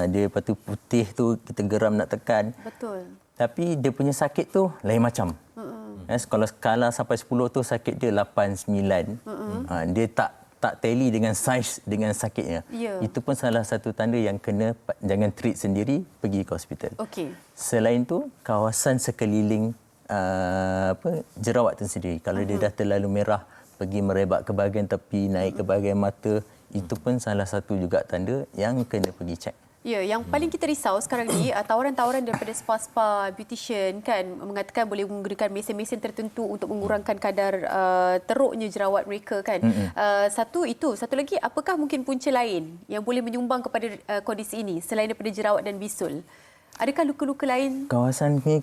Dia lepas tu putih tu kita geram nak tekan. Betul. Tapi dia punya sakit tu lain macam. Kalau skala sampai 10 tu sakit dia 8, 9. Dia tak tally dengan saiz dengan sakitnya. Itu pun salah satu tanda yang kena jangan treat sendiri, pergi ke hospital. Okey. Selain tu kawasan sekeliling jerawat tu sendiri, kalau dia dah terlalu merah, pergi merebak ke bahagian tepi, naik ke bahagian mata, itu pun salah satu juga tanda yang kena pergi cek. Ya, yang paling kita risau sekarang ni tawaran-tawaran daripada spa-spa, beautician kan mengatakan boleh menggunakan mesin-mesin tertentu untuk mengurangkan kadar teruknya jerawat mereka kan. Satu lagi, apakah mungkin punca lain yang boleh menyumbang kepada kondisi ini selain daripada jerawat dan bisul? Adakah luka-luka lain? Kawasan ni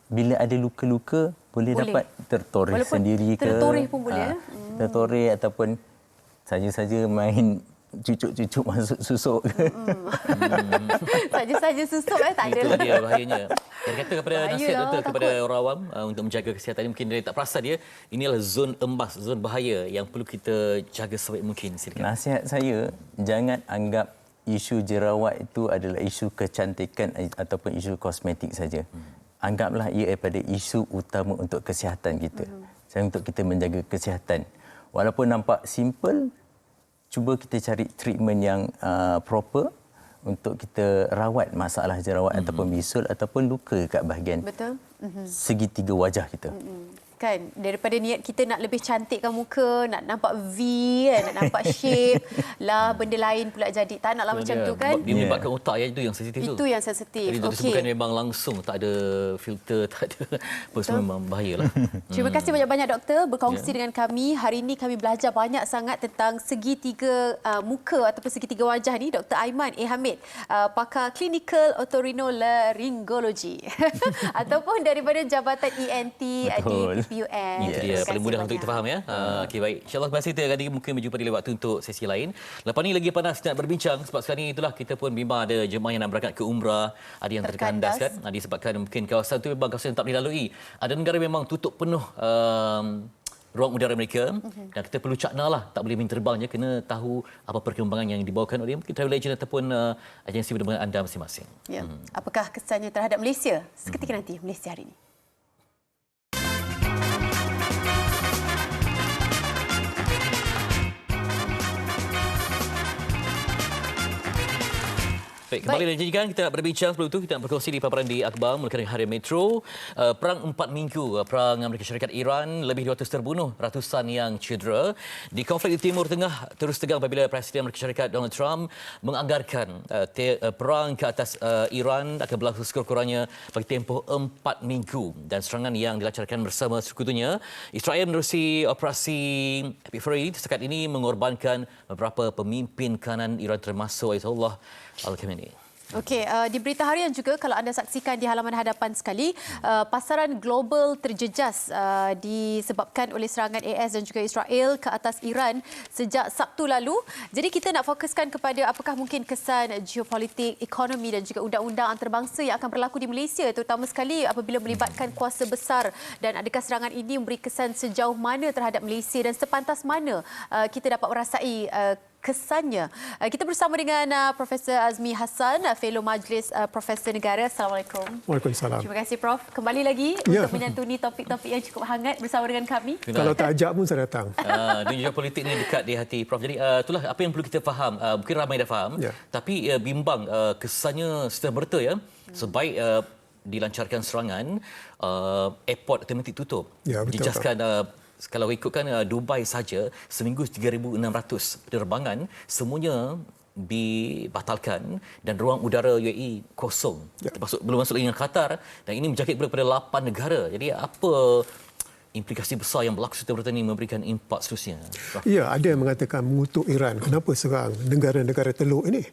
bila ada luka-luka boleh dapat tertoreh sendiri ke. Tertoreh pun boleh. Tertoreh ataupun saja-saja main cucuk-cucuk masuk susuk ke. Saja-saja susuk tak ada. Itulah dia bahayanya. Yang kata kepada nasihat doktor kepada orang awam untuk menjaga kesihatan ini, mungkin dia tak perasan dia, inilah zon embas, zon bahaya yang perlu kita jaga sebaik mungkin. Silakan. Nasihat saya, jangan anggap isu jerawat itu adalah isu kecantikan ataupun isu kosmetik saja. Anggaplah ia daripada isu utama untuk kesihatan kita. Untuk kita menjaga kesihatan. Walaupun nampak simple, cuba kita cari treatment yang proper untuk kita rawat masalah jerawat ataupun bisul ataupun luka kat bahagian segitiga wajah kita. Kan, daripada niat kita nak lebih cantikkan muka, nak nampak V kan, nak nampak shape lah, benda lain pula jadi. Tak naklah macam tu kan. Dia melibatkan otak itu yang sensitif tu. Itu yang sensitif. Jadi doktor sebutkan memang langsung, tak ada filter, tak ada apa, semua memang bahayalah. Terima kasih banyak-banyak doktor berkongsi dengan kami. Hari ini kami belajar banyak sangat tentang segitiga muka ataupun segitiga wajah ni. Dr. Aiman A. Hamid, pakar clinical otorhinolaryngology ataupun daripada Jabatan ENT di PUN. Itu dia paling mudah untuk kita faham ya. Okey, baik. InsyaAllah masih kita akan mungkin berjumpa di waktu untuk sesi lain. Lepas ni lagi panas nak berbincang sebab sekarang ni itulah kita pun bimbang ada jemaah yang nak berangkat ke umrah, ada yang terkandas kan. Disebabkan mungkin kawasan tu memang kawasan yang tak boleh lalui. Ada negara memang tutup penuh ruang udara mereka dan kita perlu cakna lah, tak boleh main terbangnya, kena tahu apa perkembangan yang dibawakan oleh mungkin travel agent ataupun agensi penerbangan anda masing-masing. Ya. Apakah kesannya terhadap Malaysia seketika nanti Malaysia hari ini? Baik, kembali dan janjikan kita nak berbincang sebelum itu, kita nak berkongsi di paparan di akhbar mulakan Harian Metro. Perang 4 minggu, perang Amerika Syarikat Iran, lebih 200 terbunuh, ratusan yang cedera. Di konflik di Timur Tengah terus tegang apabila Presiden Amerika Syarikat Donald Trump menganggarkan perang ke atas Iran akan berlaku sekurang-kurangnya bagi tempoh 4 minggu. Dan serangan yang dilancarkan bersama sekutunya, Israel menerusi operasi Happy Free setakat ini mengorbankan beberapa pemimpin kanan Iran termasuk Ayatollah Al-Khamenei. Okey, di berita harian juga kalau anda saksikan di halaman hadapan sekali, pasaran global terjejas disebabkan oleh serangan AS dan juga Israel ke atas Iran sejak Sabtu lalu. Jadi kita nak fokuskan kepada apakah mungkin kesan geopolitik, ekonomi dan juga undang-undang antarabangsa yang akan berlaku di Malaysia, terutama sekali apabila melibatkan kuasa besar, dan adakah serangan ini memberi kesan sejauh mana terhadap Malaysia dan sepantas mana kita dapat merasai kesannya. Kita bersama dengan Profesor Azmi Hassan, Fellow Majlis Profesor Negara. Assalamualaikum. Waalaikumsalam. Terima kasih Prof. Kembali lagi untuk menyantuni topik-topik yang cukup hangat bersama dengan kami. Kalau tak ajak pun saya datang. Dunia politik ni dekat di hati Prof. Jadi itulah apa yang perlu kita faham. Mungkin ramai dah faham, tapi bimbang kesannya serta-merta ya. Sebaik dilancarkan serangan, airport automatik tutup. Ya, betul. Jejaskan kalau ikutkan Dubai saja seminggu 3,600 penerbangan semuanya dibatalkan dan ruang udara UAE kosong. Termasuk belum masuk lagi dengan Qatar, dan ini menjangkit kepada 8 negara. Jadi apa implikasi besar yang berlaku serta-merta ini memberikan impak seterusnya? Ya, ada yang mengatakan mengutuk Iran. Kenapa serang negara-negara Teluk ini?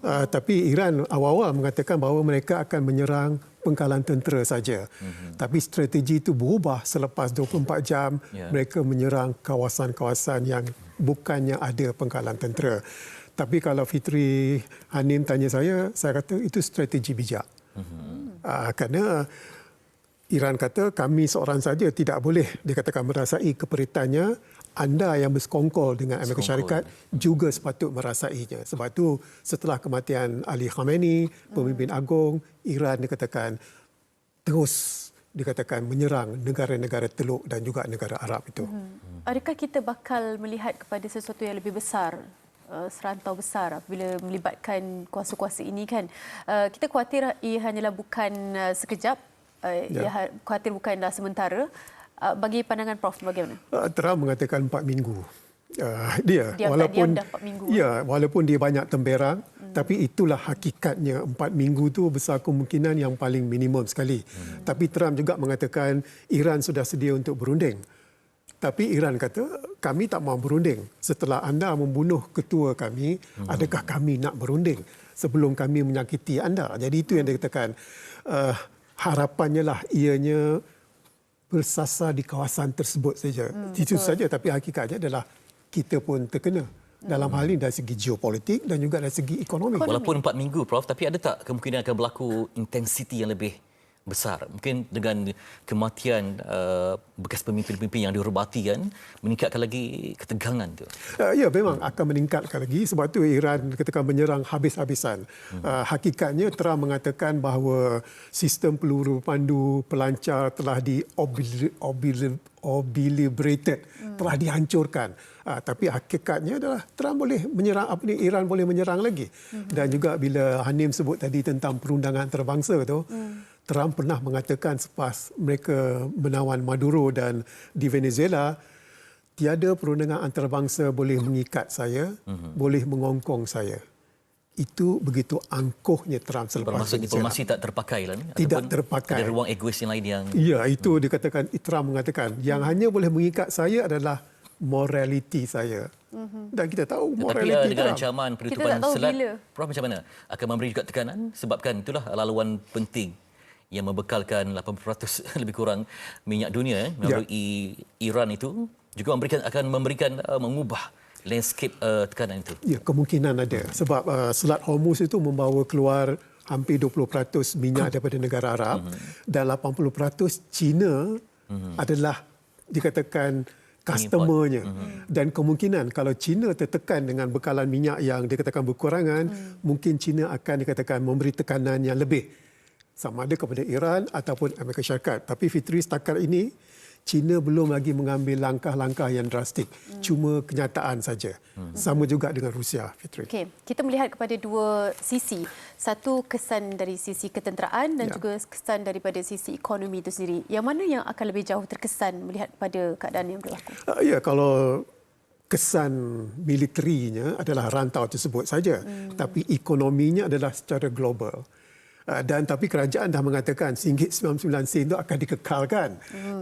Tapi Iran awal-awal mengatakan bahawa mereka akan menyerang pengkalan tentera saja. Tapi strategi itu berubah selepas 24 jam. Mereka menyerang kawasan-kawasan yang bukannya ada pengkalan tentera. Tapi kalau Fitri Hanim tanya saya kata itu strategi bijak. Kerana Iran kata kami seorang saja tidak boleh dikatakan merasai keperitannya. Anda yang bersekongkol dengan Amerika Syarikat juga sepatut merasainya. Sebab itu setelah kematian Ali Khamenei, pemimpin agung, Iran dikatakan terus dikatakan menyerang negara-negara Teluk dan juga negara Arab itu. Adakah kita bakal melihat kepada sesuatu yang lebih besar, serantau besar apabila melibatkan kuasa-kuasa ini kan? Kita khawatir ia hanyalah bukan sekejap, khawatir bukanlah sementara. Bagi pandangan Prof, bagaimana? Trump mengatakan 4 minggu. Dia walaupun dah 4 minggu. Ya, walaupun dia banyak temberang, tapi itulah hakikatnya. 4 minggu itu besar kemungkinan yang paling minimum sekali. Tapi Trump juga mengatakan Iran sudah sedia untuk berunding. Tapi Iran kata kami tak mahu berunding. Setelah anda membunuh ketua kami, adakah kami nak berunding sebelum kami menyakiti anda? Jadi itu yang dia katakan. Harapannya lah ianya bersasar di kawasan tersebut saja. Itu saja, tapi hakikatnya adalah kita pun terkena. Dalam hal ini dari segi geopolitik dan juga dari segi ekonomi. Walaupun 4 minggu Prof, tapi ada tak kemungkinan akan berlaku intensiti yang lebih besar? Mungkin dengan kematian bekas pemimpin-pemimpin yang dihormati kan, meningkatkan lagi ketegangan tu. Ya, memang akan meningkatkan lagi. Sebab tu Iran ketika menyerang habis-habisan. Hakikatnya Trump mengatakan bahawa sistem peluru pandu pelancar telah obliterated, telah dihancurkan. Tapi hakikatnya adalah Trump boleh menyerang, Iran boleh menyerang lagi. Dan juga bila Hanim sebut tadi tentang perundangan antarabangsa tu, Trump pernah mengatakan selepas mereka menawan Maduro dan di Venezuela, tiada perundangan antarabangsa boleh mengikat saya, boleh mengongkong saya. Itu begitu angkuhnya Trump selepas bermaksud diplomasi tak terpakai lah ni? Tidak terpakai. Ada ruang egois yang lain yang... Ya, itu dikatakan, Trump mengatakan yang hanya boleh mengikat saya adalah morality saya. Dan kita tahu morality tapi dengan ancaman penutupan selat, Prof macam mana? Akan memberi juga tekanan sebabkan itulah laluan penting yang membekalkan 80% lebih kurang minyak dunia melalui Iran itu juga mengubah landscape tekanan itu. Ya, kemungkinan ada. Sebab Selat Hormuz itu membawa keluar hampir 20% minyak daripada negara Arab dan 80% China adalah dikatakan customernya. Dan kemungkinan kalau China tertekan dengan bekalan minyak yang dikatakan berkurangan, mungkin China akan dikatakan memberi tekanan yang lebih sama ada kepada Iran ataupun Amerika Syarikat. Tapi Fitri, setakat ini China belum lagi mengambil langkah-langkah yang drastik. Cuma kenyataan saja. Sama juga dengan Rusia, Fitri. Okey, kita melihat kepada dua sisi. Satu kesan dari sisi ketenteraan dan juga kesan daripada sisi ekonomi itu sendiri. Yang mana yang akan lebih jauh terkesan melihat pada keadaan yang berlaku? Ya, kalau kesan militerinya adalah rantau tersebut saja. Tapi ekonominya adalah secara global. Dan tapi kerajaan dah mengatakan RM1.99 itu akan dikekalkan.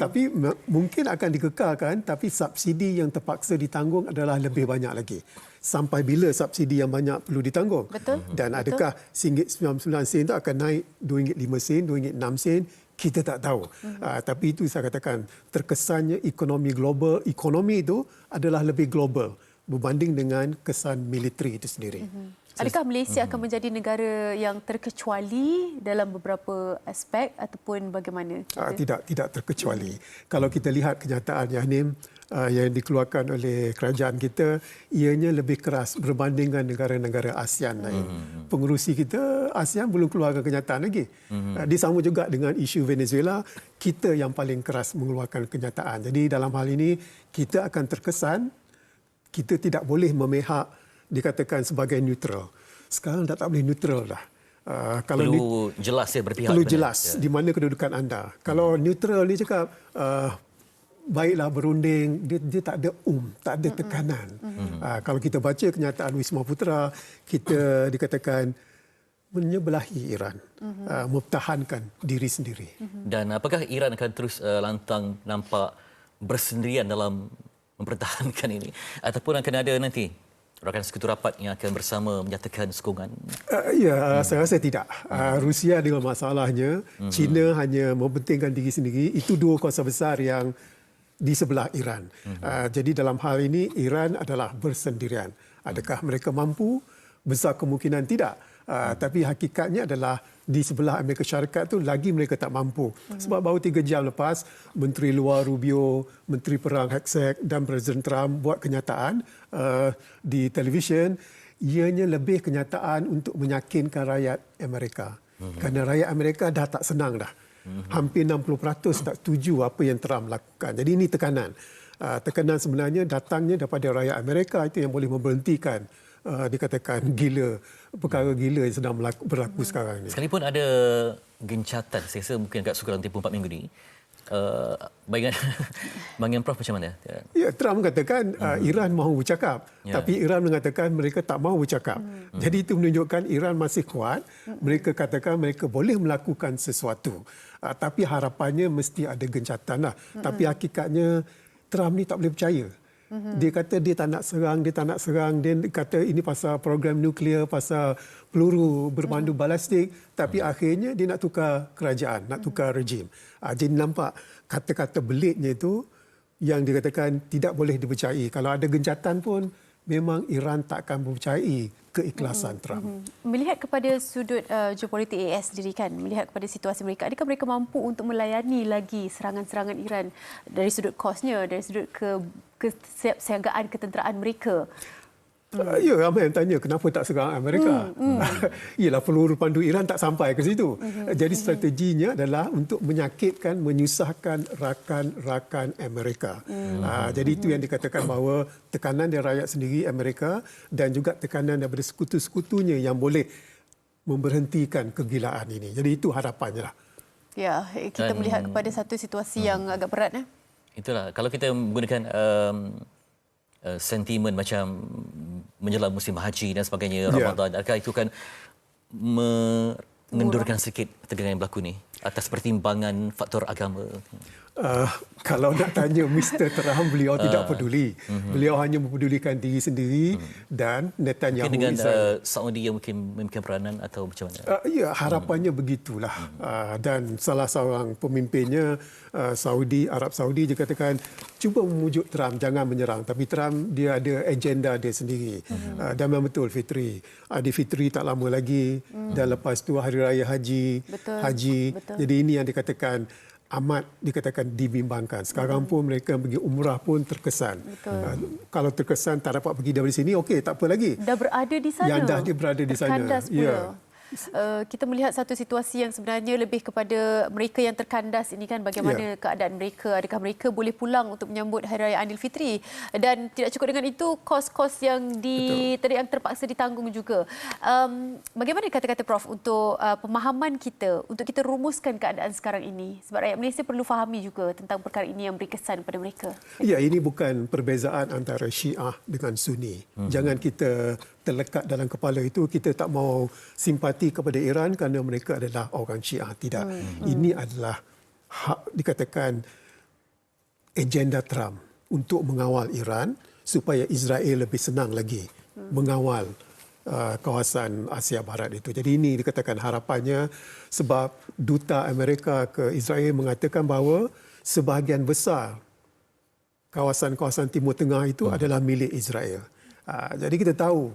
Tapi mungkin akan dikekalkan, tapi subsidi yang terpaksa ditanggung adalah lebih banyak lagi. Sampai bila subsidi yang banyak perlu ditanggung? Betul. Dan adakah RM1.99 itu akan naik RM2.5, RM2.6? Kita tak tahu. Tapi itu saya katakan, terkesannya ekonomi global, ekonomi itu adalah lebih global berbanding dengan kesan militeri itu sendiri. Adakah Malaysia akan menjadi negara yang terkecuali dalam beberapa aspek ataupun bagaimana? Tidak terkecuali. Kalau kita lihat kenyataan Yahnim yang dikeluarkan oleh kerajaan kita, ianya lebih keras berbanding dengan negara-negara ASEAN lain. Pengerusi kita ASEAN belum keluarkan kenyataan lagi. Disama juga dengan isu Venezuela, kita yang paling keras mengeluarkan kenyataan. Jadi dalam hal ini kita akan terkesan, kita tidak boleh memihak dikatakan sebagai neutral. Sekarang dah tak boleh neutral dah. Perlu jelas ya berpihak. Perlu jelas di mana kedudukan anda. Kalau neutral ni cakap baiklah berunding, dia tak ada tak ada tekanan. Kalau kita baca kenyataan Wisma Putra, kita dikatakan menyebelahi Iran, mempertahankan diri sendiri. Dan apakah Iran akan terus lantang nampak bersendirian dalam mempertahankan ini, ataupun akan ada nanti rakan sekutu rapat yang akan bersama menyatakan sokongan? Saya rasa tidak. Rusia dengan masalahnya, China hanya mementingkan diri sendiri. Itu dua kuasa besar yang di sebelah Iran. Jadi dalam hal ini Iran adalah bersendirian. Adakah mereka mampu? Besar kemungkinan tidak. Tapi hakikatnya adalah di sebelah Amerika Syarikat tu lagi mereka tak mampu. Sebab baru 3 jam lepas Menteri Luar Rubio, Menteri Perang Hegseth dan Presiden Trump buat kenyataan di televisyen, ianya lebih kenyataan untuk meyakinkan rakyat Amerika. Kerana rakyat Amerika dah tak senang dah. Hampir 60% tak setuju apa yang Trump lakukan. Jadi ini tekanan. Tekanan sebenarnya datangnya daripada rakyat Amerika, itu yang boleh memberhentikan dikatakan perkara gila yang sedang berlaku sekarang ni. Sekalipun ada gencatan, saya rasa mungkin agak suka dalam tempoh 4 minggu ni, bayangan Prof macam mana? Ya, Trump mengatakan Iran mahu bercakap, tapi Iran mengatakan mereka tak mahu bercakap. Jadi itu menunjukkan Iran masih kuat. Mereka katakan mereka boleh melakukan sesuatu, tapi harapannya mesti ada gencatan lah. Tapi hakikatnya Trump ni tak boleh percaya. Dia kata dia tak nak serang. Dia kata ini pasal program nuklear, pasal peluru berpandu balistik. Tapi akhirnya dia nak tukar kerajaan, nak tukar rejim. Jadi nampak kata-kata belitnya itu yang dikatakan tidak boleh dipercayai. Kalau ada gencatan pun, memang Iran tak akan mempercayai keikhlasan Trump. Melihat kepada sudut geopolitik AS sendiri kan, melihat kepada situasi mereka, adakah mereka mampu untuk melayani lagi serangan-serangan Iran dari sudut kosnya, dari sudut kesiagaan ketenteraan mereka? Ya, ramai yang tanya kenapa tak serang Amerika. Ialah peluru pandu Iran tak sampai ke situ. Jadi strateginya adalah untuk menyakitkan, menyusahkan rakan-rakan Amerika. Jadi itu yang dikatakan bahawa tekanan dari rakyat sendiri Amerika dan juga tekanan daripada sekutu-sekutunya yang boleh memberhentikan kegilaan ini. Jadi itu harapannya lah. Ya, kita melihat kepada satu situasi yang agak berat. Itulah, kalau kita menggunakan sentimen macam menjelang musim haji dan sebagainya, Ramadan, adakah itu kan mengendurkan sikit ketegangan yang berlaku ni atas pertimbangan faktor agama? Kalau nak tanya Mr. Trump, beliau tidak peduli. Beliau hanya mempedulikan diri sendiri dan Netanyahu. Mungkin dengan Saudi yang mungkin memainkan peranan atau macam mana? Ya, harapannya begitulah. Dan salah seorang pemimpinnya, Arab Saudi, dia katakan cuba memujuk Trump jangan menyerang. Tapi Trump dia ada agenda dia sendiri. Dan memang betul Fitri. Adi Fitri tak lama lagi. Dan lepas tu Hari Raya Haji. Betul. Jadi ini yang dikatakan amat dikatakan dibimbangkan. Sekarang pun mereka pergi umrah pun terkesan. Kalau terkesan tak dapat pergi dari sini, okey, tak apa lagi. Dah berada di sana. Yang dah dia berada di sana. Terkandas pula. kita melihat satu situasi yang sebenarnya lebih kepada mereka yang terkandas ini kan, bagaimana keadaan mereka, adakah mereka boleh pulang untuk menyambut Hari Raya Aidilfitri, dan tidak cukup dengan itu kos-kos yang yang terpaksa ditanggung juga. Bagaimana kata-kata Prof untuk pemahaman kita, untuk kita rumuskan keadaan sekarang ini, sebab rakyat Malaysia perlu fahami juga tentang perkara ini yang beri kesan pada mereka. Ya, ini bukan perbezaan antara Syiah dengan Sunni. Jangan kita terlekat dalam kepala itu, kita tak mau simpati kepada Iran kerana mereka adalah orang Syiah. Tidak. Ini adalah dikatakan agenda Trump untuk mengawal Iran supaya Israel lebih senang lagi mengawal kawasan Asia Barat itu. Jadi ini dikatakan harapannya, sebab duta Amerika ke Israel mengatakan bahawa sebahagian besar kawasan-kawasan Timur Tengah itu adalah milik Israel. Jadi kita tahu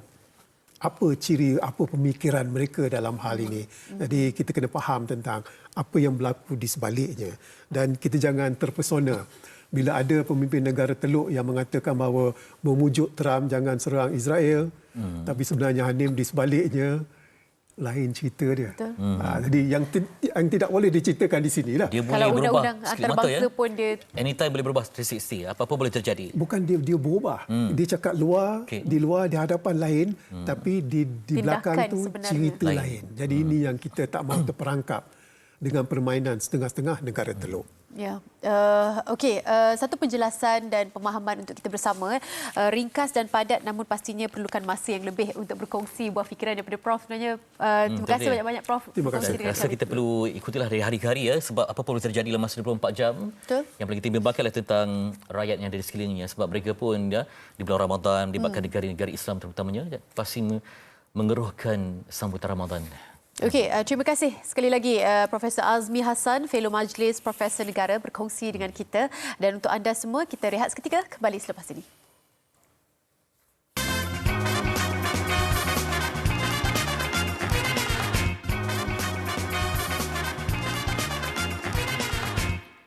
apa ciri, apa pemikiran mereka dalam hal ini. Jadi kita kena faham tentang apa yang berlaku di sebaliknya. Dan kita jangan terpesona bila ada pemimpin negara Teluk yang mengatakan bahawa memujuk Trump jangan serang Israel. Tapi sebenarnya Hanim di sebaliknya lain cerita dia. Jadi yang tidak boleh diceritakan di sini lah. Dia boleh Kalau berubah undang-undang antarabangsa pun dia anytime boleh berubah 360. Apa-apa boleh terjadi. Bukan dia berubah. Dia cakap luar, di luar, di hadapan lain, tapi di belakang tu cerita lain. Jadi ini yang kita tak mahu terperangkap dengan permainan setengah-setengah negara Teluk. Ya, okey. Satu penjelasan dan pemahaman untuk kita bersama, ringkas dan padat, namun pastinya perlukan masa yang lebih untuk berkongsi buah fikiran daripada Prof. Sebenarnya terima kasih banyak-banyak Prof. Terima kasih. Saya rasa kita perlu ikutilah dari hari ke hari sebab apa pun boleh terjadi dalam masa 24 jam. Betul. Yang paling kita bimbangkanlah tentang rakyat yang ada di sekelilingnya, sebab mereka pun di bulan Ramadan melibatkan negara-negara Islam terutamanya pasti mengeruhkan sambutan Ramadan. Okey, terima kasih sekali lagi Profesor Azmi Hassan, Fellow Majlis Profesor Negara berkongsi dengan kita, dan untuk anda semua kita rehat seketika, kembali selepas ini.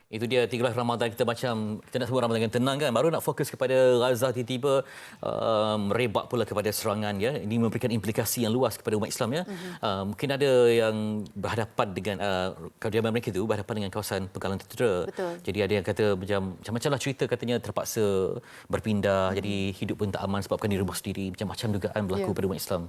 Itu dia 13 Ramadan kita, macam kita nak sebut Ramadan dengan tenang kan, baru nak fokus kepada Gaza, tiba-tiba merebak pula kepada serangan ya. Ini memberikan implikasi yang luas kepada umat Islam ya. Mungkin ada yang berhadapan dengan kediaman mereka itu berhadapan dengan kawasan penggalan tentera. Betul. Jadi ada yang kata macam-macam lah cerita, katanya terpaksa berpindah, jadi hidup pun tak aman sebabkan di rumah sendiri. Macam-macam dugaan berlaku pada umat Islam.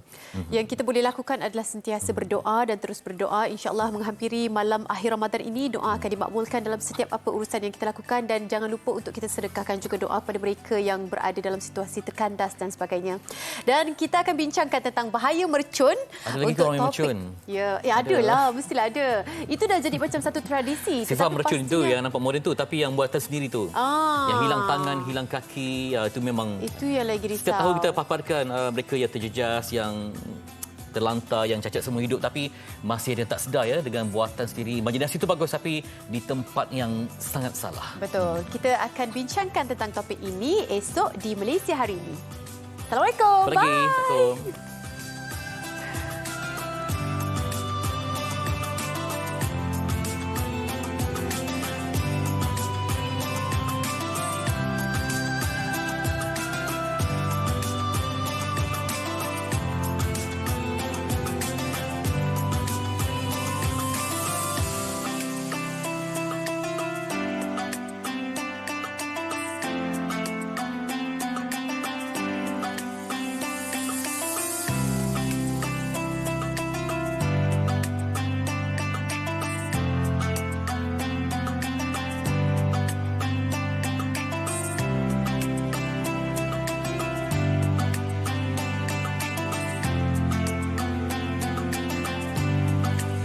Yang kita boleh lakukan adalah sentiasa berdoa dan terus berdoa. InsyaAllah menghampiri malam akhir Ramadan ini, doa akan dimakbulkan dalam setiap apa urusan yang kita lakukan, dan jangan lupa untuk kita sedekahkan juga doa pada mereka yang berada dalam situasi terkandas dan sebagainya. Dan kita akan bincangkan tentang bahaya mercun. Ada lagi orang yang mercun? Ya, adalah, mestilah ada. Itu dah jadi macam satu tradisi. Sifat mercun itu yang nampak moden tu, tapi yang buatan sendiri tu. Yang hilang tangan, hilang kaki, itu memang itu yang lagi risau. Setiap tahun kita paparkan mereka yang terjejas, yang terlantar, yang cacat semua hidup, tapi masih ada yang tak sedar ya dengan buatan sendiri. Imajinasi itu bagus tapi di tempat yang sangat salah. Betul. Kita akan bincangkan tentang topik ini esok di Malaysia Hari Ini. Assalamualaikum. Bye.